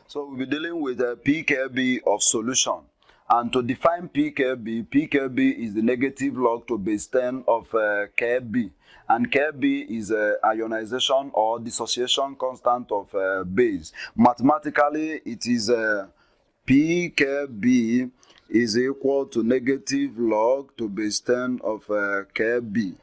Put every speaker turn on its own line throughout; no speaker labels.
So we'll be dealing with a pKb of solution. And to define pKb is the negative log to base 10 of Kb. And Kb is ionization or dissociation constant of base. Mathematically, it is pKb is equal to negative log to base 10 of Kb.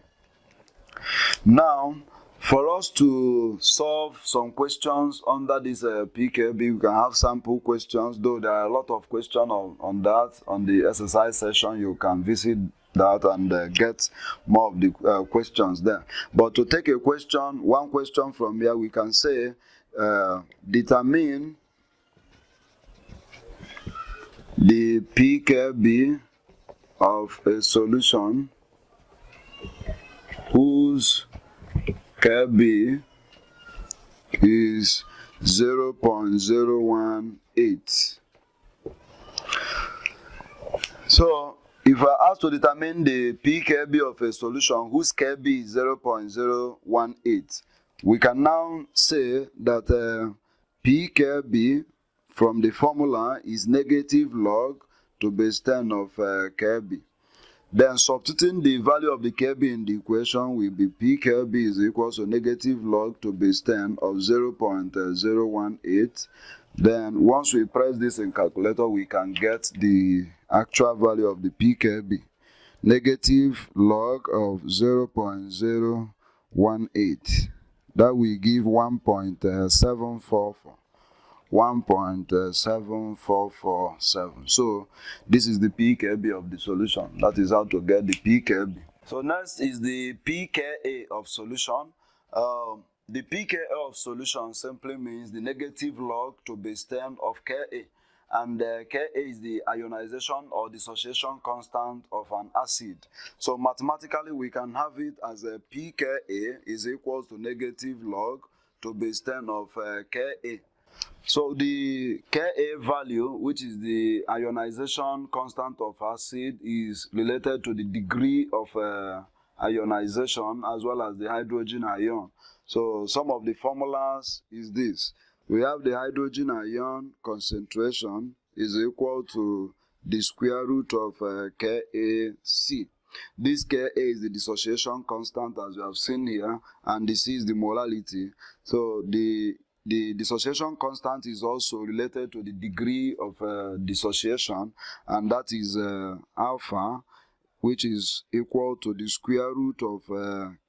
Now, for us to solve some questions under this pKb, we can have sample questions, though there are a lot of questions on that. On the exercise session, you can visit that and get more of the questions there. But to take a question, one question from here, we can say, determine the pKb of a solution whose Kb is 0.018. So, if I ask to determine the pKb of a solution whose Kb is 0.018, we can now say that pKb from the formula is negative log to base 10 of Kb. Then substituting the value of the Kb in the equation will be pKb is equal to negative log to base 10 of 0.018. Then once we press this in calculator, we can get the actual value of the pKb. Negative log of 0.018. That will give 1.744. 1.7447. So this is the pKb of the solution. That is how to get the pKb. So next is the pKa of solution. The pKa of solution simply means the negative log to base 10 of Ka. And Ka is the ionization or dissociation constant of an acid. So mathematically we can have it as a pKa is equals to negative log to base 10 of Ka. So the Ka value, which is the ionization constant of acid, is related to the degree of ionization as well as the hydrogen ion. So some of the formulas is this. We have the hydrogen ion concentration is equal to the square root of KaC. This Ka is the dissociation constant as you have seen here, and this is the molality. So the dissociation constant is also related to the degree of dissociation, and that is alpha, which is equal to the square root of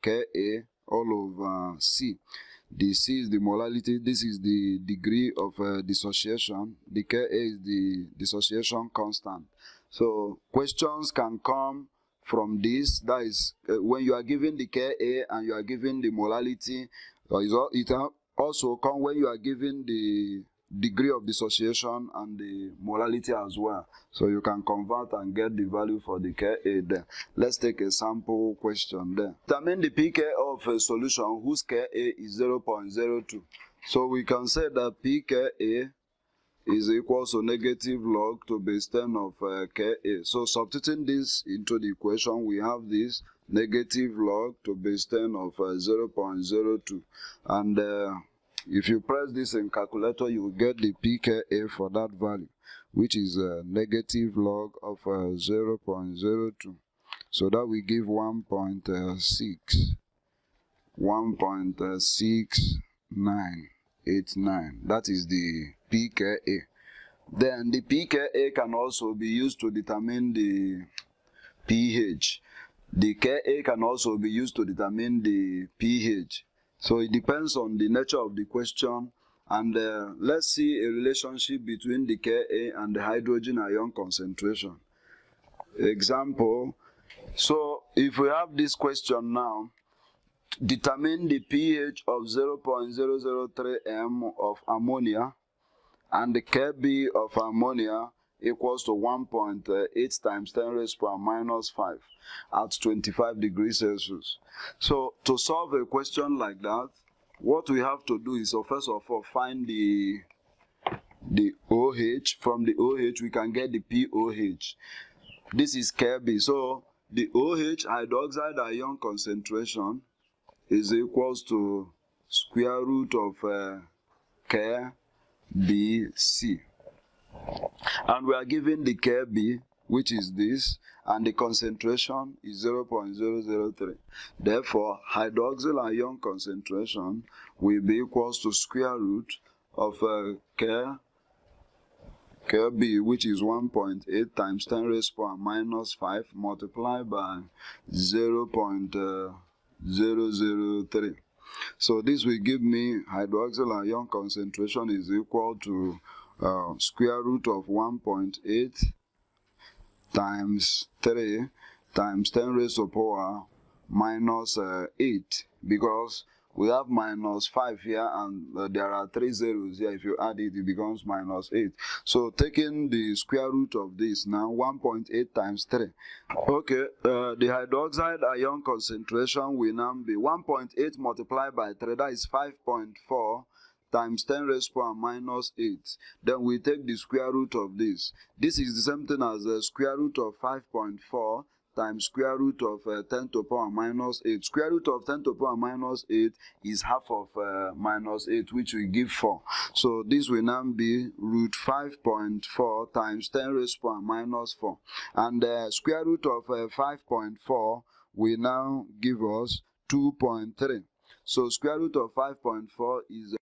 Ka all over C. The C is the molality, this is the degree of dissociation, the Ka is the dissociation constant. So questions can come from this, that is when you are given the Ka and you are given the molality, it also come when you are given the degree of dissociation and the molality as well. So you can convert and get the value for the Ka there. Let's take a sample question there. Determine the pK of a solution whose Ka is 0.02. So we can say that pKa is equal to negative log to base 10 of Ka. So substituting this into the equation, we have this negative log to base 10 of 0.02. And if you press this in calculator, you will get the pKa for that value, which is negative log of 0.02. So that will give 1.6989. That is the pKa. Then the pKa can also be used to determine the pH. The Ka can also be used to determine the pH. So it depends on the nature of the question, and let's see a relationship between the Ka and the hydrogen ion concentration. Example, so if we have this question now, determine the pH of 0.003 m of ammonia and the Kb of ammonia equals to 1.8 times 10 raised power minus 5 at 25 degrees Celsius. So to solve a question like that, what we have to do is, so first of all, find the OH. From the OH we can get the POH. This is Kb. So the OH hydroxide ion concentration is equals to square root of Ka B, C. And we are given the Kb, which is this, and the concentration is 0.003. Therefore, hydroxyl ion concentration will be equals to square root of Kb, which is 1.8 times 10 raised to power minus 5 multiplied by 0.003. So this will give me hydroxyl ion concentration is equal to square root of 1.8 times 3 times 10 raised to power minus 8, because we have minus 5 here and there are 3 zeros here. If you add it, it becomes minus 8. So taking the square root of this now, 1.8 times 3. Okay, the hydroxide ion concentration will now be 1.8 multiplied by 3, that is 5.4 times 10 raised to power minus 8. Then we take the square root of this. This is the same thing as the square root of 5.4 times square root of 10 to the power minus 8. Square root of 10 to the power minus 8 is half of minus 8, which will give 4. So this will now be root 5.4 times 10 raised to the power minus 4. And the square root of 5.4 will now give us 2.3. So square root of 5.4 is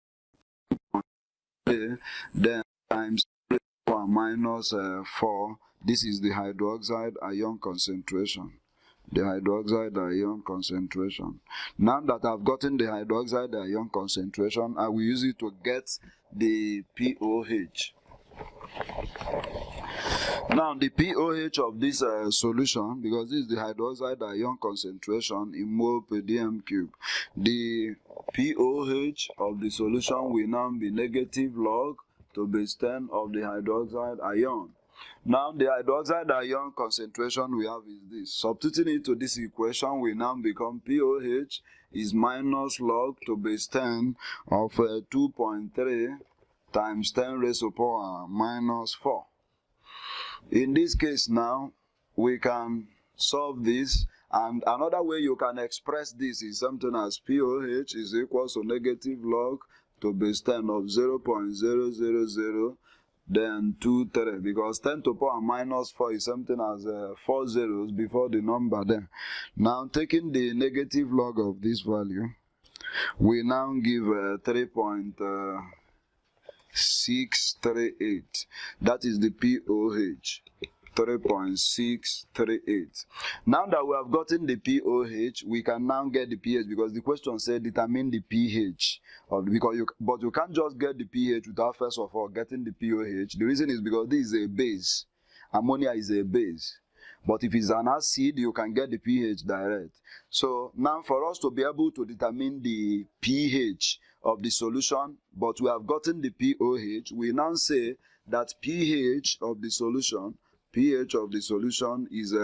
then times 10 to the power minus 4. This is the hydroxide ion concentration. The hydroxide ion concentration. Now that I've gotten the hydroxide ion concentration, I will use it to get the pOH. Now the pOH of this solution, because this is the hydroxide ion concentration in mole per dm cube, the pOH of the solution will now be negative log to base 10 of the hydroxide ion. Now the hydroxide ion concentration we have is this. Substituting it to this equation will now become pOH is minus log to base 10 of 2.3 times 10 raised to power minus 4. In this case now, we can solve this, and another way you can express this is something as pOH is equal to negative log to base 10 of 0.000 then 23, because 10 to the power minus 4 is something as 4 zeros before the number there. Now taking the negative log of this value, we now give 3.638. That is the pOH. 3.638. Now that we have gotten the pOH, we can now get the pH, because the question said determine the pH. But you can't just get the pH without first of all getting the pOH. The reason is because this is a base. Ammonia is a base. But if it's an acid, you can get the pH direct. So now for us to be able to determine the pH of the solution, but we have gotten the pOH, we now say that pH of the solution is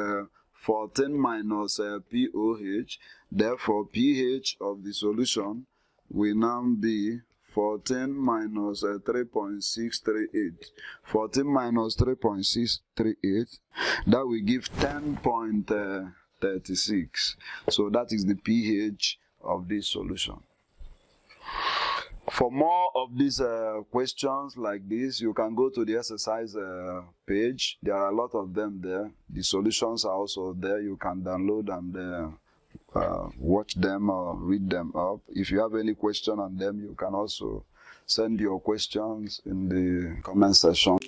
14 minus pOH. Therefore, pH of the solution will now be 14 minus 3.638. 14 minus 3.638, that will give 10.36. So that is the pH of this solution. For more of these questions like this, you can go to the exercise page. There are a lot of them there. The solutions are also there. You can download and watch them or read them up. If you have any question on them, you can also send your questions in the comment section.